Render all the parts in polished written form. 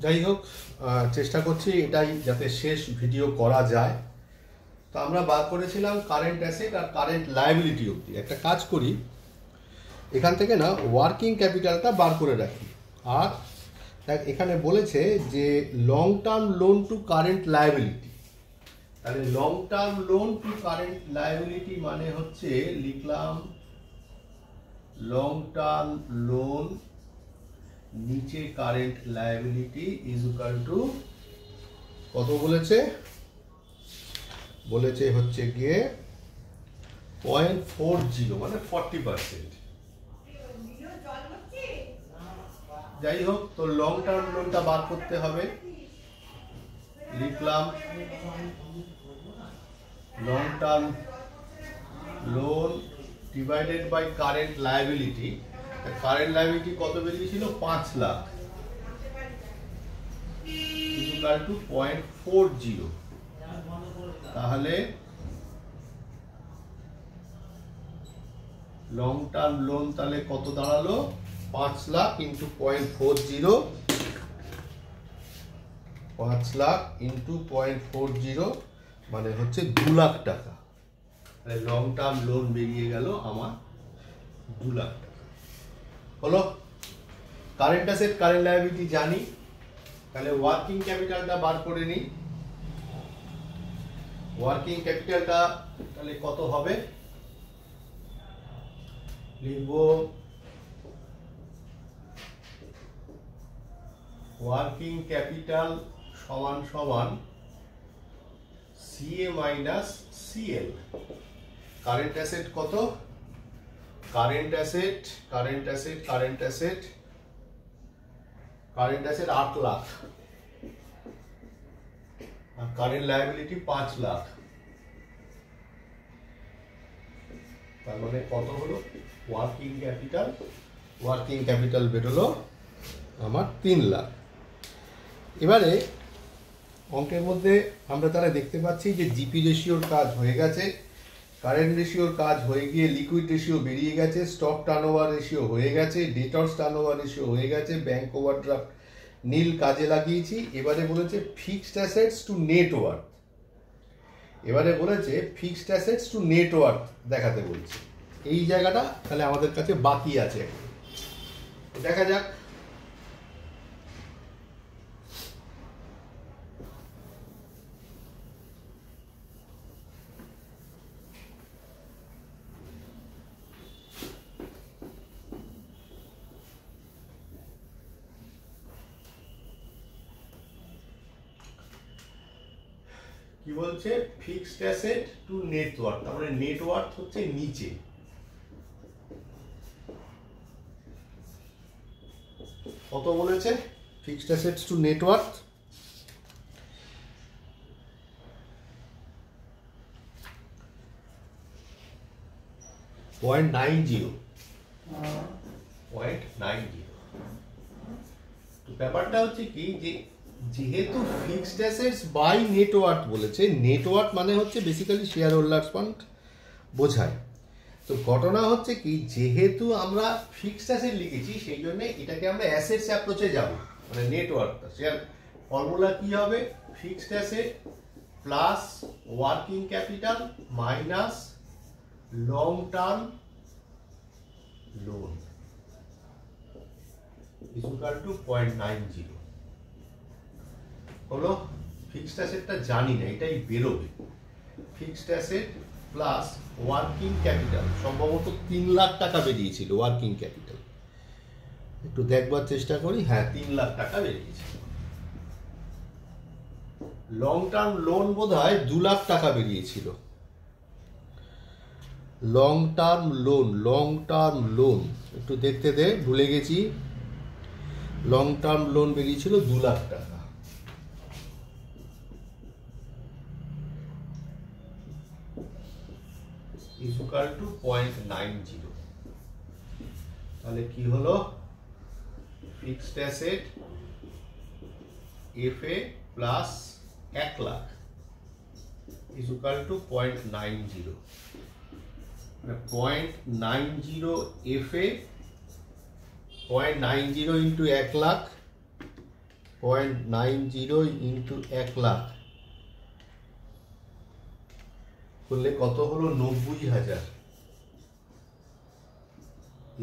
যাই হোক, চেষ্টা করছি এটাই যাতে শেষ ভিডিও করা যায়। তো আমরা বার করেছিলাম কারেন্ট অ্যাসেট আর কারেন্ট লায়াবিলিটি অবধি। একটা কাজ করি, এখান থেকে না ওয়ার্কিং ক্যাপিটালটা বার করে রাখি। আর এখানে বলেছে যে long term loan to current liability, তাহলে long term loan to current liability মানে হচ্ছে লিখলাম লং টার্ম লোন নিচে current liability is equal to কত বলেছে হচ্ছে গিয়ে 0.40 মানে 40%। যাই হোক, তো লং টার্ম লোনটা বার করতে হবে। লিখলাম long term loan divided by current liability. Current liability কত বেরিয়েছিল? 5 লাখ ইকুয়াল টু 0.40। তাহলে লং টার্ম লোন তাহলে কত দাঁড়ালো? 5 লাখ ইন্টু 0.40, 5 লাখ ইন্টু 0.40 মানে হচ্ছে 2 লাখ টাকা। তাহলে লং টার্ম লোন বেরিয়ে গেল আমার 2 লাখ টাকা। হলো? কারেন্ট অ্যাসেট কারেন্ট লায়াবিলিটি জানি, তাহলে ওয়ার্কিং ক্যাপিটালটা বার করে নিই। ওয়ার্কিং ক্যাপিটালটা তাহলে কত হবে? লিখব ওয়ার্কিং ক্যাপিটাল সমান সমান CA minus CL. Current asset কত? কারেন্ট অ্যাসেট 8 লাখ আর কারেন্ট লায়াবিলিটি 5 লাখ। তার মানে কত হলো ওয়ার্কিং ক্যাপিটাল বেরোলো আমার 3 লাখ। এবারে অঙ্কের মধ্যে আমরা তারা দেখতে পাচ্ছি যে জিপি রেশিওর কাজ হয়ে গেছে, কারেন্ট রেশিওর কাজ হয়ে গিয়ে লিকুইড রেশিও বেরিয়ে গেছে, স্টক টার্নওভার রেশিও হয়ে গেছে, ডেটর্স টার্নওভার রেশিও হয়ে গেছে, ব্যাংক ওভারড্রাফট নীল কাজে লাগিয়েছি। এবারে বলেছে ফিক্সড অ্যাসেটস টু নেটওয়ার্থ। দেখাতে বলছে। এই জায়গাটা তাহলে আমাদের কাছে বাকি আছে, দেখা যাক। কি বলছে? ফিক্সড অ্যাসেট টু নেটওয়ার্থ, তার মানে নেটওয়ার্থ হচ্ছে নিচে। কত বলেছে? Fixed assets to net worth 0.90। তো ব্যাপারটা হচ্ছে কি, যে যেহেতু ফিক্সড অ্যাসেটস বাই নেটওয়ার্থ বলেছে, নেটওয়ার্থ মানে হচ্ছে বেসিক্যালি শেয়ার হোল্ডার্স ফান্ড বোঝায়। তো ঘটনা হচ্ছে কি, যেহেতু আমরা ফিক্সড অ্যাসেট লিখেছি সেই জন্য এটাকে আমরা অ্যাসেটস অ্যাপ্রোচে যাব, মানে নেটওয়ার্থটা। শেয়ার ফর্মুলা কি হবে? Fixed asset plus working capital minus long term loan is equal two 0.90। হলো? ফিক্সড অ্যাসেটটা জানি না, এটাই বেরোবে। Fixed asset plus working capital সম্ভবত 3 লাখ টাকা বেরিয়েছিল। ওয়ার্কিং ক্যাপিটাল একটু দেখবার চেষ্টা করি। হ্যাঁ, 3 লাখ টাকা বেরিয়েছিল। লং টার্ম লোন বোধহয় 2 লাখ টাকা বেরিয়েছিল। লং টার্ম লোন একটু দেখতে দে, ভুলে গেছি। লং টার্ম লোন বেরিয়েছিল 2 লাখ টাকা। is equal to 0.90। তাহলে কি হলো? Fixed asset FA plus 1 lakh is equal to 0.90। 0.90 FA 0.90 into 1 lakh 0.90 into 1 lakh করলে কত হলো? 90,000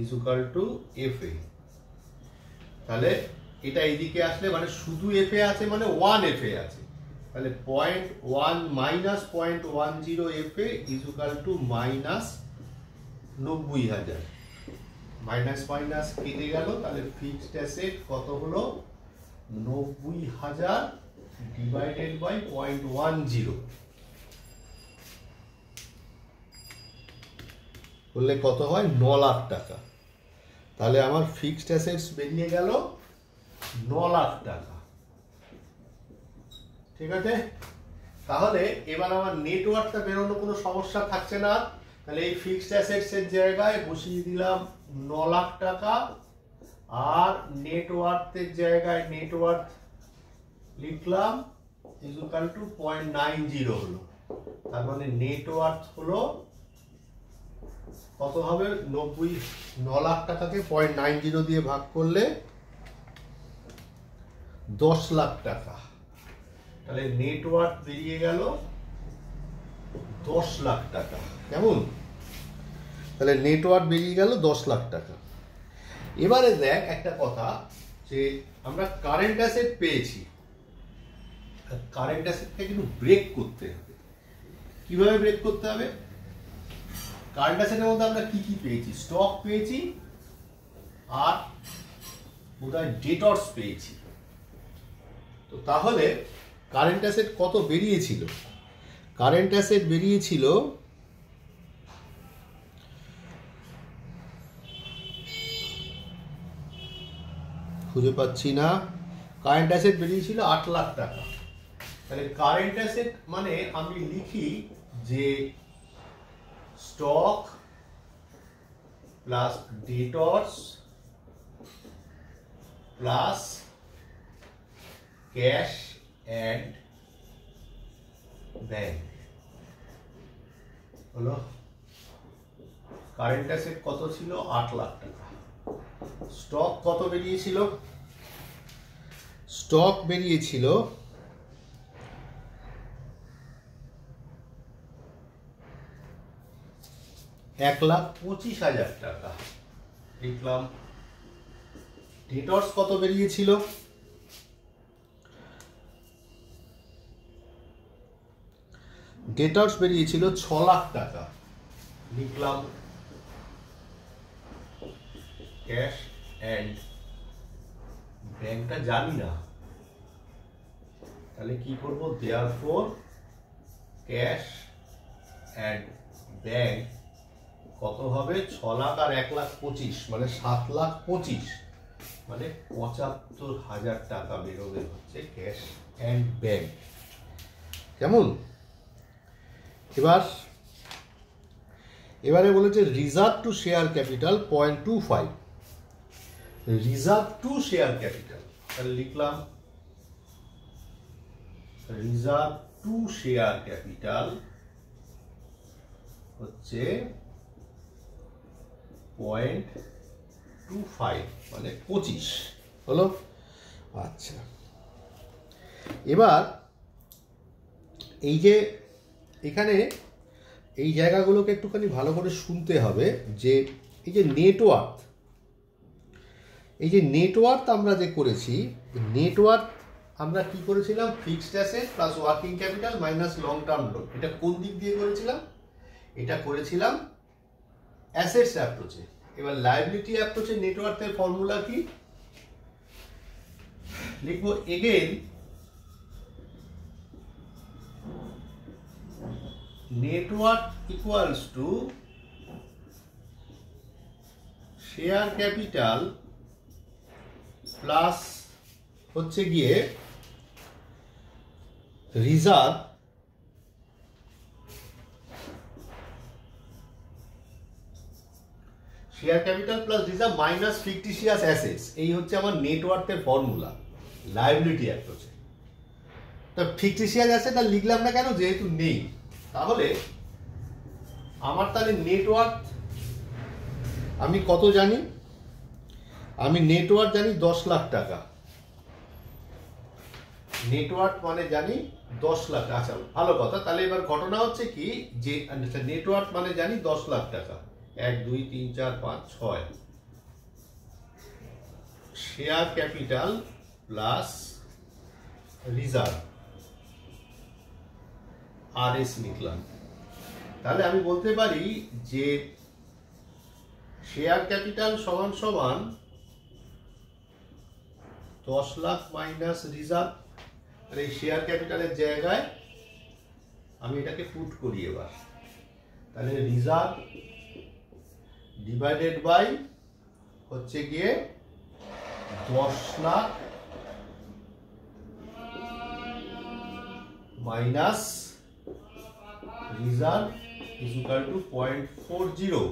ইজ ইকুয়াল টু FA। তাহলে এটা এইদিকে আসলে মানে শুধু FA আছে, মানে 1 FA আছে, তাহলে 0.1 minus 0.10 FA is equal two minus 90,000। Minus minus কেটে গেল, তাহলে ফিক্সড অ্যাসেট কত হলো? 90,000 ডিভাইডেড বাই 0.10 করলে কত হয়? 9 লাখ টাকা। তাহলে আমার ফিক্সড অ্যাসেটস বেরিয়ে গেল 9 লাখ টাকা। ঠিক আছে, তাহলে এবার আমার নেটওয়ার্কটা বেরোনো কোনো সমস্যা থাকছে না। তাহলে এই ফিক্সড অ্যাসেটস এর জায়গায় বসিয়ে দিলাম 9 লাখ টাকা, আর নেটওয়ার্থের জায়গায় নেটওয়ার্থ লিখলাম ইজ ইকুয়াল টু 0.90 হলো। তার মানে নেটওয়ার্থ হলো কত হবে? 9 লাখ টাকাকে 0.90 দিয়ে ভাগ করলে 10 লাখ টাকা। তাহলে নেটওয়ার্থ বেরিয়ে গেল 10 লাখ টাকা। কেমন? তাহলে নেটওয়ার্থ বেরিয়ে গেল 10 লাখ টাকা। এবারে দেখ একটা কথা, যে আমরা কারেন্ট অ্যাসেট পেয়েছি, কারেন্ট অ্যাসেটকে কিন্তু ব্রেক করতে হবে। কিভাবে ব্রেক করতে হবে? কারেন্ট অ্যাসেটের মধ্যে আমরা কি কি পেয়েছি? স্টক পেয়েছি, আর বোধহয় ডেটর্স পেয়েছি। তো তাহলে কারেন্ট অ্যাসেট কত বেরিয়েছিল? কারেন্ট অ্যাসেট বেরিয়েছিল খুঁজে পাচ্ছি না, কারেন্ট অ্যাসেট বেরিয়েছিল 8 লাখ টাকা। তাহলে কারেন্ট অ্যাসেট মানে আমি লিখি যে stock plus debtors plus cash and bank হলো। কারেন্ট অ্যাসেট কত ছিল? 8 লাখ টাকা। স্টক কত বেরিয়েছিল? স্টক বেরিয়েছিল 1,25,000 টাকা লিখলাম। ডেটর্স কত বেরিয়েছিল? ডেটর্স বেরিয়েছিল 6 লাখ টাকা লিখলাম। ক্যাশ অ্যান্ড ব্যাংকটা জানি না, তাহলে কি করব? দেয়ারফর ক্যাশ অ্যান্ড ব্যাংক কত হবে? 6 লাখ আর 1,25,000 মানে 7,25,000, মানে 75,000 টাকা বেরোবে হচ্ছে ক্যাশ অ্যান্ড ব্যাংক। কেমন? এবারে বলেছে reserve to share capital 0.25। Reserve to share capital, তাহলে লিখলাম রিজার্ভ টু শেয়ার ক্যাপিটাল হচ্ছে 0.25 মানে 25 হলো। আচ্ছা, এবার এই যে এখানে এই জায়গাগুলোকে একটুখানি ভালো করে শুনতে হবে, যে এই যে নেটওয়ার্থ, এই যে নেটওয়ার্থ আমরা যে করেছি, নেটওয়ার্থ আমরা কি করেছিলাম? Fixed asset plus working capital minus long term loan. এটা কোন দিক দিয়ে করেছিলাম? এটা করেছিলাম অ্যাসেটস অ্যাপ্রোচে। এবার লায়াবিলিটি অ্যাপ্রোচে নেটওয়ার্থের ফর্মুলা কি লিখবো? Again net worth equals to share capital plus হচ্ছে গিয়ে reserve share capital plus reserve minus fictitious assets. এই হচ্ছে আমার নেটওয়ার্থের ফর্মুলা লায়াবিলিটি অ্যাপ্রোচে। তো ফিকটিশিয়াস অ্যাসেট আর লিখলাম না কেন? যেহেতু নেই। তাহলে আমার তাহলে নেটওয়ার্থ আমি কত জানি? আমি নেটওয়ার্থ জানি 10 লাখ টাকা। নেটওয়ার্থ মানে জানি 10 লাখ। আচ্ছা ভালো কথা, তাহলে এবার ঘটনা হচ্ছে কি যে নেটওয়ার্থ মানে জানি 10 লাখ টাকা, 1 2 3 4 5 6। Share capital plus reserve RS লিখলাম। তাহলে আমি বলতে পারি যে শেয়ার ক্যাপিটাল সমান সমান 10 লাখ মাইনাস রিজার্ভ। আর এই শেয়ার ক্যাপিটালের জায়গায় আমি এটাকে পুট করি এবার। তাহলে রিজার্ভ ডিভাইডেড বাই হচ্ছে গিয়ে 10 lakh minus reserve is equal two 0.40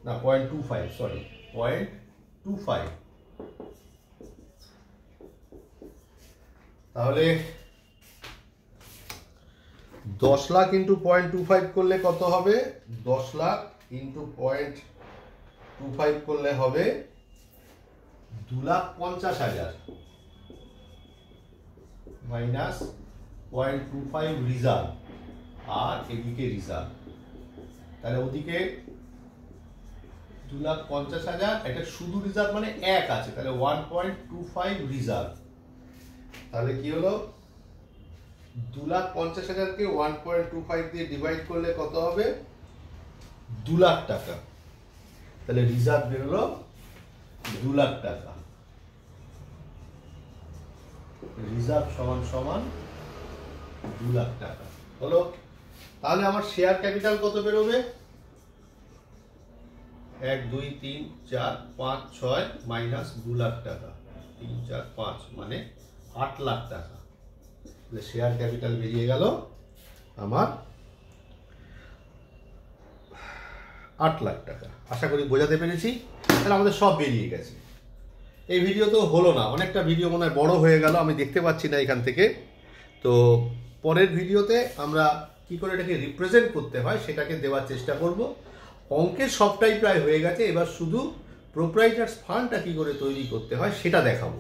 না 0.25, সরি 0.25। তাহলে 10 লাখ ইন্টু 0.25 করলে কত হবে? 10 লাখ ইন্টু 0.25 করলে হবে 2,50,000 মাইনাস 0.25 রিজার্ভ আর এদিকে রিজার্ভ। তাহলে ওদিকে 2,50,000, এটা শুধু রিজার্ভ মানে 1 আছে, তাহলে 1.25 রিজার্ভ। তাহলে কি হলো? 2,50,000কে 1.25 দিয়ে ডিভাইড করলে কত হবে? 2 লাখ টাকা। তাহলে রিজার্ভ বেরোলো 2 লাখ টাকা। রিজার্ভ সমান সমান 2 লাখ টাকা হলো। তাহলে আমার শেয়ার ক্যাপিটাল কত বেরোবে? 1 2 3 4 5 6 মাইনাস 2 লাখ টাকা, 3 4 5 মানে 8 লাখ টাকা। তাহলে শেয়ার ক্যাপিটাল বেরিয়ে গেল আমার 8 লাখ টাকা। আশা করি বোঝাতে পেরেছি। তাহলে আমাদের সব বেরিয়ে গেছে। এই ভিডিও তো হলো না, অনেকটা ভিডিও মনে হয় বড় হয়ে গেল, আমি দেখতে পাচ্ছি না এখান থেকে। তো পরের ভিডিওতে আমরা কি করে এটাকে রিপ্রেজেন্ট করতে হয় সেটাকে দেওয়ার চেষ্টা করব। অঙ্কের সবটাই প্রায় হয়ে গেছে, এবার শুধু প্রোপ্রাইটার্স ফান্ডটা কি করে তৈরি করতে হয় সেটা দেখাবো।